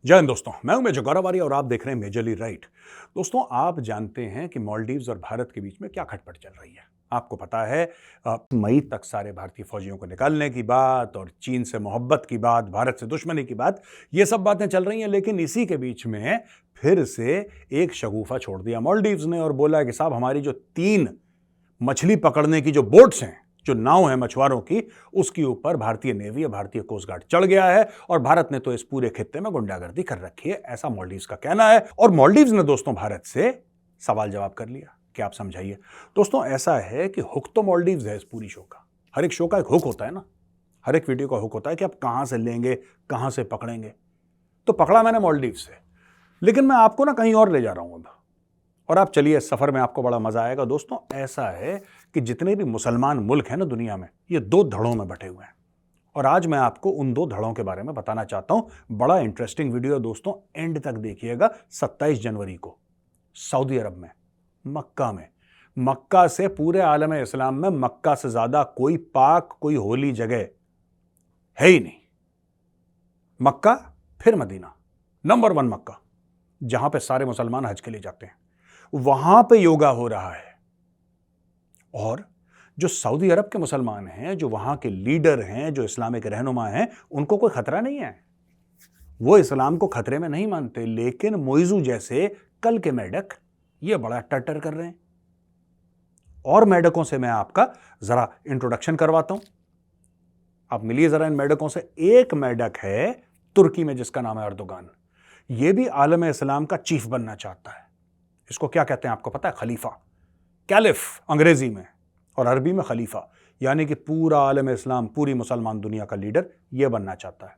जय हिंद दोस्तों, मैं हूं मेजर गौरव और आप देख रहे हैं मेजरली राइट। दोस्तों, आप जानते हैं कि मालदीव्स और भारत के बीच में क्या खटपट चल रही है। आपको पता है, मई तक सारे भारतीय फौजियों को निकालने की बात और चीन से मोहब्बत की बात, भारत से दुश्मनी की बात, ये सब बातें चल रही हैं। लेकिन इसी के बीच में फिर से एक शगुफा छोड़ दिया मालदीव्स ने और बोला कि साहब, हमारी जो 3 मछली पकड़ने की जो बोट्स हैं, जो नाव है मछुआरों की, उसके ऊपर भारतीय नेवी या भारतीय कोस्ट गार्ड चढ़ गया है और भारत ने तो इस पूरे खित्ते में गुंडागर्दी कर रखी है, ऐसा मालदीव्स का कहना है। और मालदीव्स ने दोस्तों भारत से सवाल जवाब कर लिया कि आप समझाइए। दोस्तों, ऐसा है कि हुक तो मालदीव्स है इस पूरी शो का। हर एक शो का एक हुक होता है ना, हर एक वीडियो का हुक होता है कि आप कहां से लेंगे, कहां से पकड़ेंगे। तो पकड़ा मैंने मालदीव्स से, लेकिन मैं आपको ना कहीं और ले जा रहा हूं अब। और आप चलिए, इस सफर में आपको बड़ा मजा आएगा। दोस्तों, ऐसा है कि जितने भी मुसलमान मुल्क हैं ना दुनिया में, ये 2 धड़ों में बंटे हुए हैं। और आज मैं आपको उन 2 धड़ों के बारे में बताना चाहता हूं। बड़ा इंटरेस्टिंग वीडियो है दोस्तों, एंड तक देखिएगा। 27 जनवरी को सऊदी अरब में, मक्का में, मक्का से पूरे आलम इस्लाम में मक्का से ज्यादा कोई पाक, कोई होली जगह है ही नहीं। मक्का फिर मदीना, नंबर 1 मक्का, जहां पे सारे मुसलमान हज के लिए जाते हैं। वहां पे योगा हो रहा है। और जो सऊदी अरब के मुसलमान हैं, जो वहां के लीडर हैं, जो इस्लामिक रहनुमा हैं, उनको कोई खतरा नहीं है। वो इस्लाम को खतरे में नहीं मानते। लेकिन मोइजू जैसे कल के मेढक ये बड़ा टटर कर रहे हैं। और मेढकों से मैं आपका जरा इंट्रोडक्शन करवाता हूं। आप मिलिए जरा इन मेढकों से। एक मेढक है तुर्की में, जिसका नाम है अर्दोगान। ये भी आलम इस्लाम का चीफ बनना चाहता है। इसको क्या कहते हैं आपको पता है? खलीफा, कैलिफ अंग्रेजी में, और अरबी में खलीफा, यानी कि पूरा आलम इस्लाम, पूरी मुसलमान दुनिया का लीडर ये बनना चाहता है।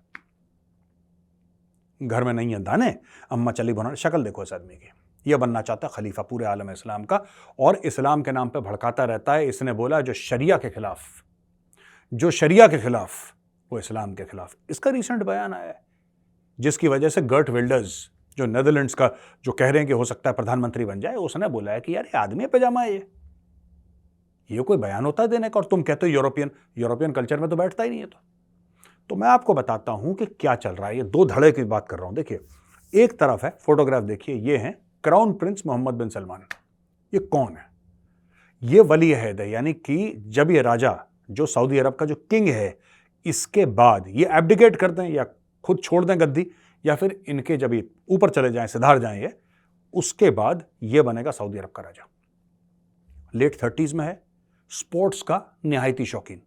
घर में नहीं है दाने, अम्मा चली बना, शक्ल देखो इस आदमी की। यह बनना चाहता है खलीफा पूरे आलम इस्लाम का, और इस्लाम के नाम पे भड़काता रहता है। इसने बोला जो शरिया के खिलाफ, जो शरिया के खिलाफ, वो इस्लाम के खिलाफ। इसका रिसेंट बयान आया है, जिसकी वजह से गर्ट विल्डर्स, जो नेदरलैंड्स का, जो कह रहे हैं कि हो सकता है प्रधानमंत्री बन जाए, उसने बोला है कि यार, ये आदमी पैजामा है, ये कोई बयान होता है देने का। और तुम कहते हो यूरोपियन कल्चर में तो बैठता ही नहीं है। तो मैं आपको बताता हूं कि क्या चल रहा है। ये 2 धड़े की बात कर रहा हूं। देखिए, एक तरफ है, फोटोग्राफ देखिए, ये है क्राउन प्रिंस मोहम्मद बिन सलमान। ये कौन है? ये वली अहद है, यानी कि जब ये राजा, जो सऊदी अरब का जो किंग है, इसके बाद ये एब्डिकेट कर दें या खुद छोड़ दें गद्दी, या फिर इनके जब ये ऊपर चले जाएं, सिधार जाएं ये, उसके बाद ये बनेगा सऊदी अरब का राजा। लेट 30s में है, स्पोर्ट्स का निहायती शौकीन।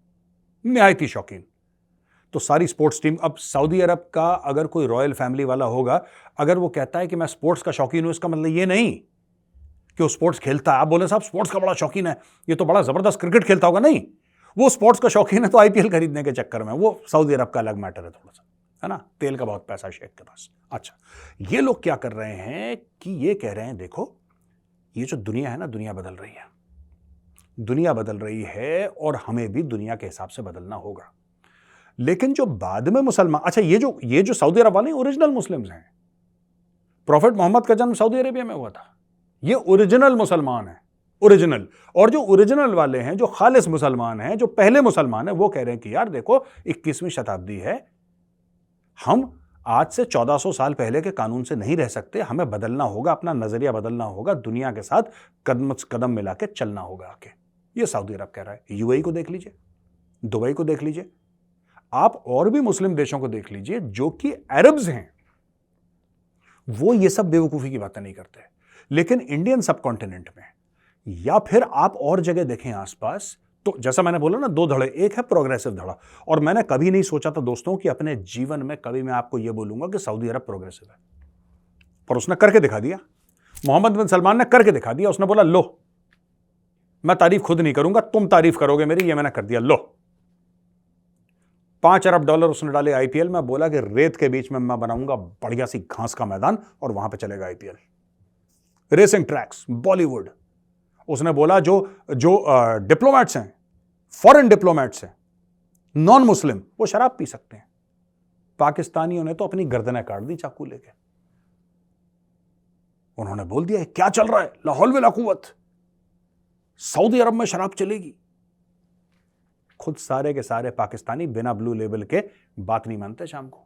तो सारी स्पोर्ट्स टीम, अब सऊदी अरब का अगर कोई रॉयल फैमिली वाला होगा, अगर वो कहता है कि मैं स्पोर्ट्स का शौकीन हूं, इसका मतलब ये नहीं कि वो स्पोर्ट्स खेलता है। आप बोले साहब स्पोर्ट्स का बड़ा शौकीन है, ये तो बड़ा जबरदस्त क्रिकेट खेलता होगा। नहीं, वो स्पोर्ट्स का शौकीन है तो आईपीएल खरीदने के चक्कर में, वो सऊदी अरब का अलग मैटर है थोड़ा सा, है ना। तेल का बहुत पैसा शेख के पास। अच्छा, ये लोग क्या कर रहे हैं कि ये कह रहे हैं, देखो ये जो दुनिया है ना, दुनिया बदल रही है और हमें भी दुनिया के हिसाब से बदलना होगा। लेकिन जो बाद में मुसलमान, अच्छा, ये जो सऊदी अरब वाले ओरिजिनल मुस्लिम्स हैं। प्रॉफेट मोहम्मद का जन्म सऊदी अरेबिया में हुआ था। ये ओरिजिनल मुसलमान है, ओरिजिनल। और जो ओरिजिनल वाले हैं, जो खालिस मुसलमान हैं, जो पहले मुसलमान हैं, वो कह रहे हैं कि यार देखो, 21वीं शताब्दी है, हम आज से 1400 साल पहले के कानून से नहीं रह सकते। हमें बदलना होगा, अपना नजरिया बदलना होगा, दुनिया के साथ कदम कदम मिला के चलना होगा आके। ये सऊदी अरब कह रहा है। यूएई को देख लीजिए, दुबई को देख लीजिए, आप और भी मुस्लिम देशों को देख लीजिए जो कि अरब्स हैं, वो ये सब बेवकूफी की बातें नहीं करते। लेकिन इंडियन सबकॉन्टिनेंट में, या फिर आप और जगह देखें आसपास, तो जैसा मैंने बोला ना, 2 धड़े, एक है प्रोग्रेसिव धड़ा। और मैंने कभी नहीं सोचा था दोस्तों कि अपने जीवन में कभी मैं आपको यह बोलूंगा कि सऊदी अरब प्रोग्रेसिव है, पर उसने करके दिखा दिया। मोहम्मद बिन सलमान ने करके दिखा दिया। उसने बोला, लो, मैं तारीफ खुद नहीं करूंगा, तुम तारीफ करोगे मेरी, ये मैंने कर दिया, लो। $5 अरब उसने डाले आईपीएल में। बोला कि रेत के बीच में मैं बनाऊंगा बढ़िया सी घास का मैदान और वहां पे चलेगा आईपीएल, रेसिंग ट्रैक्स, बॉलीवुड। उसने बोला जो जो डिप्लोमेट्स हैं, फॉरेन डिप्लोमेट्स हैं, नॉन मुस्लिम, वो शराब पी सकते हैं। पाकिस्तानियों ने तो अपनी गर्दनें काट दी चाकू लेके। उन्होंने बोल दिया क्या चल रहा है, ला हौल वला कुव्वत, सऊदी अरब में शराब चलेगी। खुद सारे के सारे पाकिस्तानी बिना ब्लू लेबल के बात नहीं मानते शाम को।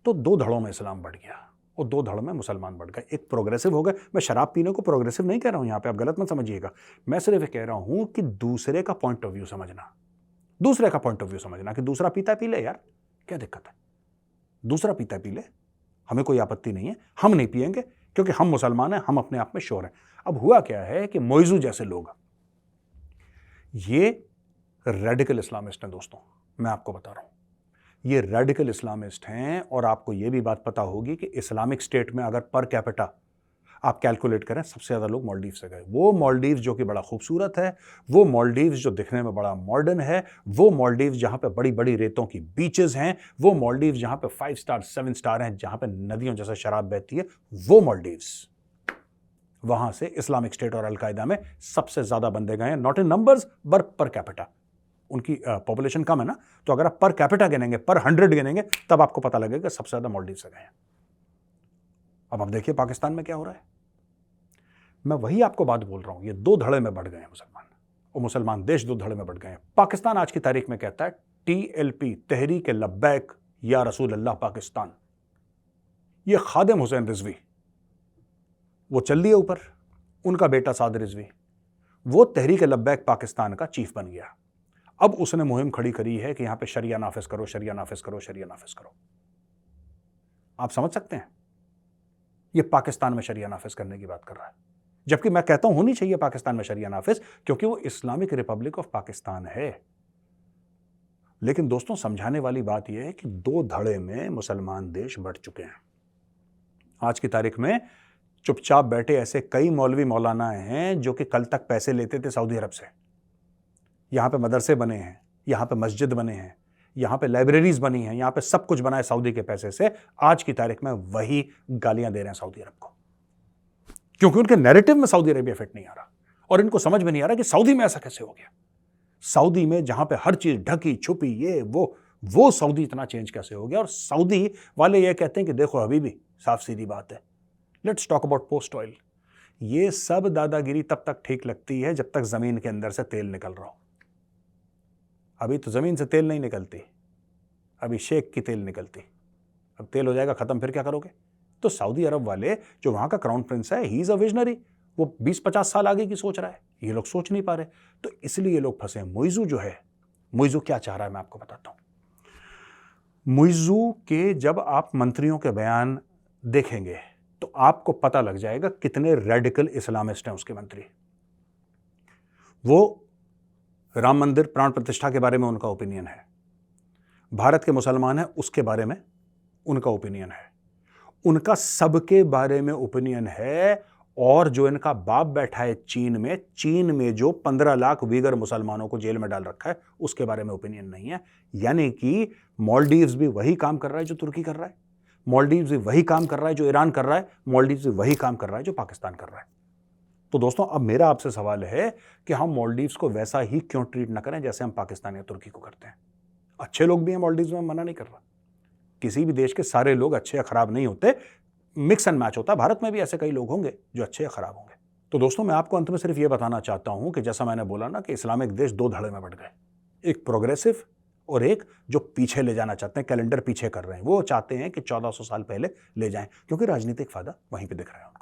तो दो धड़ों में इस्लाम बढ़ गया और दो धड़ों में मुसलमान बढ़ गए। एक प्रोग्रेसिव हो गए। मैं शराब पीने को प्रोग्रेसिव नहीं कह रहा हूं, यहां पे आप गलत मत समझिएगा। मैं सिर्फ ये कह रहा हूं कि दूसरे का पॉइंट ऑफ व्यू समझना, दूसरे का पॉइंट ऑफ व्यू समझना कि दूसरा पीता पी ले यार, क्या दिक्कत है, दूसरा पीता पी ले, हमें कोई आपत्ति नहीं है, हम नहीं पिएंगे क्योंकि हम मुसलमान हैं, हम अपने आप में श्योर हैं। अब हुआ क्या है कि मौजू जैसे लोग, ये रेडिकल इस्लामिस्ट हैं दोस्तों, मैं आपको बता रहा हूं, ये रेडिकल इस्लामिस्ट हैं। और आपको ये भी बात पता होगी कि इस्लामिक स्टेट में अगर पर कैपिटा आप कैलकुलेट करें, सबसे ज्यादा लोग मालदीव से गए। वो मालदीव जो कि बड़ा खूबसूरत है, वो मालदीव जो दिखने में बड़ा मॉडर्न है, वो मालदीव जहां पे बड़ी बड़ी रेतों की बीचेस हैं, वो मालदीव जहां पे 5 स्टार 7 स्टार हैं, जहां पे नदियों जैसे शराब बहती है, वो मालदीव्स, वहां से इस्लामिक स्टेट और अलकायदा में सबसे ज्यादा बंदे गए हैं, not in numbers but per capita. उनकी पॉपुलेशन कम है ना, तो अगर आप पर कैपिटा गिनेंगे, पर 100 गिनेंगे, तब आपको पता लगेगा सबसे ज्यादा मालदीव से गए हैं। अब आप देखिए पाकिस्तान में क्या हो रहा है। मैं वही आपको बात बोल रहा हूं, ये दो धड़े में बढ़ गए हैं मुसलमान, और मुसलमान देश दो धड़े में बढ़ गए हैं। पाकिस्तान आज की तारीख में कहता है TLP, तहरीक लब्बैक या रसूल अल्लाह पाकिस्तान। ये खादिम हुसैन रिजवी, वो चल दिए ऊपर, उनका बेटा साद रिजवी, वो तहरीक लब्बैक पाकिस्तान का चीफ बन गया। अब उसने मुहिम खड़ी करी है कि यहां पे शरिया नाफिज करो, शरिया नाफिज करो, शरिया नाफिज करो। आप समझ सकते हैं, ये पाकिस्तान में शरिया नाफिज करने की बात कर रहा है, जबकि मैं कहता हूं होनी चाहिए पाकिस्तान में शरिया नाफिज, क्योंकि वो इस्लामिक रिपब्लिक ऑफ पाकिस्तान है। लेकिन दोस्तों समझाने वाली बात यह है कि दो धड़े में मुसलमान देश बढ़ चुके हैं। आज की तारीख में चुपचाप बैठे ऐसे कई मौलवी मौलाना हैं जो कि कल तक पैसे लेते थे सऊदी अरब से। यहां पे मदरसे बने हैं, यहां पे मस्जिद बने हैं, यहां पे लाइब्रेरीज बनी हैं, यहां पे सब कुछ बना है सऊदी के पैसे से। आज की तारीख में वही गालियां दे रहे हैं सऊदी अरब को, क्योंकि उनके नैरेटिव में सऊदी अरेबिया फिट नहीं आ रहा, और इनको समझ में नहीं आ रहा कि सऊदी में ऐसा कैसे हो गया। सऊदी में जहां पे हर चीज ढकी छुपी, ये वो सऊदी इतना चेंज कैसे हो गया। और सऊदी वाले ये कहते हैं कि देखो हबीबी, साफ सीधी बात है, let's talk about post oil. ये सब दादागिरी तब तक ठीक लगती है जब तक जमीन के अंदर से तेल निकल रहा हो। अभी तो जमीन से तेल नहीं निकलती, अभी शेख की तेल निकलती। अब तेल हो जाएगा खत्म, फिर क्या करोगे। तो सऊदी अरब वाले, जो वहां का क्राउन प्रिंस है, ही इज अ विजनरी, वो 20-50 साल आगे की सोच रहा है, ये लोग सोच नहीं पा रहे, तो इसलिए ये लोग फंसे। मुइजू जो है, मुइजू क्या चाह रहा है मैं आपको बताता हूं। मुइजू के जब आप मंत्रियों के बयान देखेंगे तो आपको पता लग जाएगा कितने रेडिकल इस्लामिस्ट हैं उसके मंत्री। वो राम मंदिर प्राण प्रतिष्ठा के बारे में उनका ओपिनियन है, भारत के मुसलमान हैं उसके बारे में उनका ओपिनियन है, उनका सबके बारे में ओपिनियन है। और जो इनका बाप बैठा है चीन में जो 15 लाख वीगर मुसलमानों को जेल में डाल रखा है, उसके बारे में ओपिनियन नहीं है। यानी कि मालदीव्स भी वही काम कर रहा है जो तुर्की कर रहा है, मालदीव्स भी वही काम कर रहा है जो ईरान कर रहा है, मालदीव्स भी वही काम कर रहा है जो पाकिस्तान कर रहा है। तो दोस्तों अब मेरा आपसे सवाल है कि हम मालदीव्स को वैसा ही क्यों ट्रीट ना करें जैसे हम पाकिस्तान या तुर्की को करते हैं। अच्छे लोग भी हैं मालदीव्स में, मना नहीं कर रहा, किसी भी देश के सारे लोग अच्छे या खराब नहीं होते, मिक्स एंड मैच होता है। भारत में भी ऐसे कई लोग होंगे जो अच्छे या खराब होंगे। तो दोस्तों मैं आपको अंत में सिर्फ ये बताना चाहता हूं कि जैसा मैंने बोला ना कि इस्लामिक देश दो धड़े में बढ़ गए, एक प्रोग्रेसिव और एक जो पीछे ले जाना चाहते हैं, कैलेंडर पीछे कर रहे हैं। वो चाहते हैं कि 1400 साल पहले ले जाएं, क्योंकि राजनीतिक फायदा वहीं पे दिख रहा है।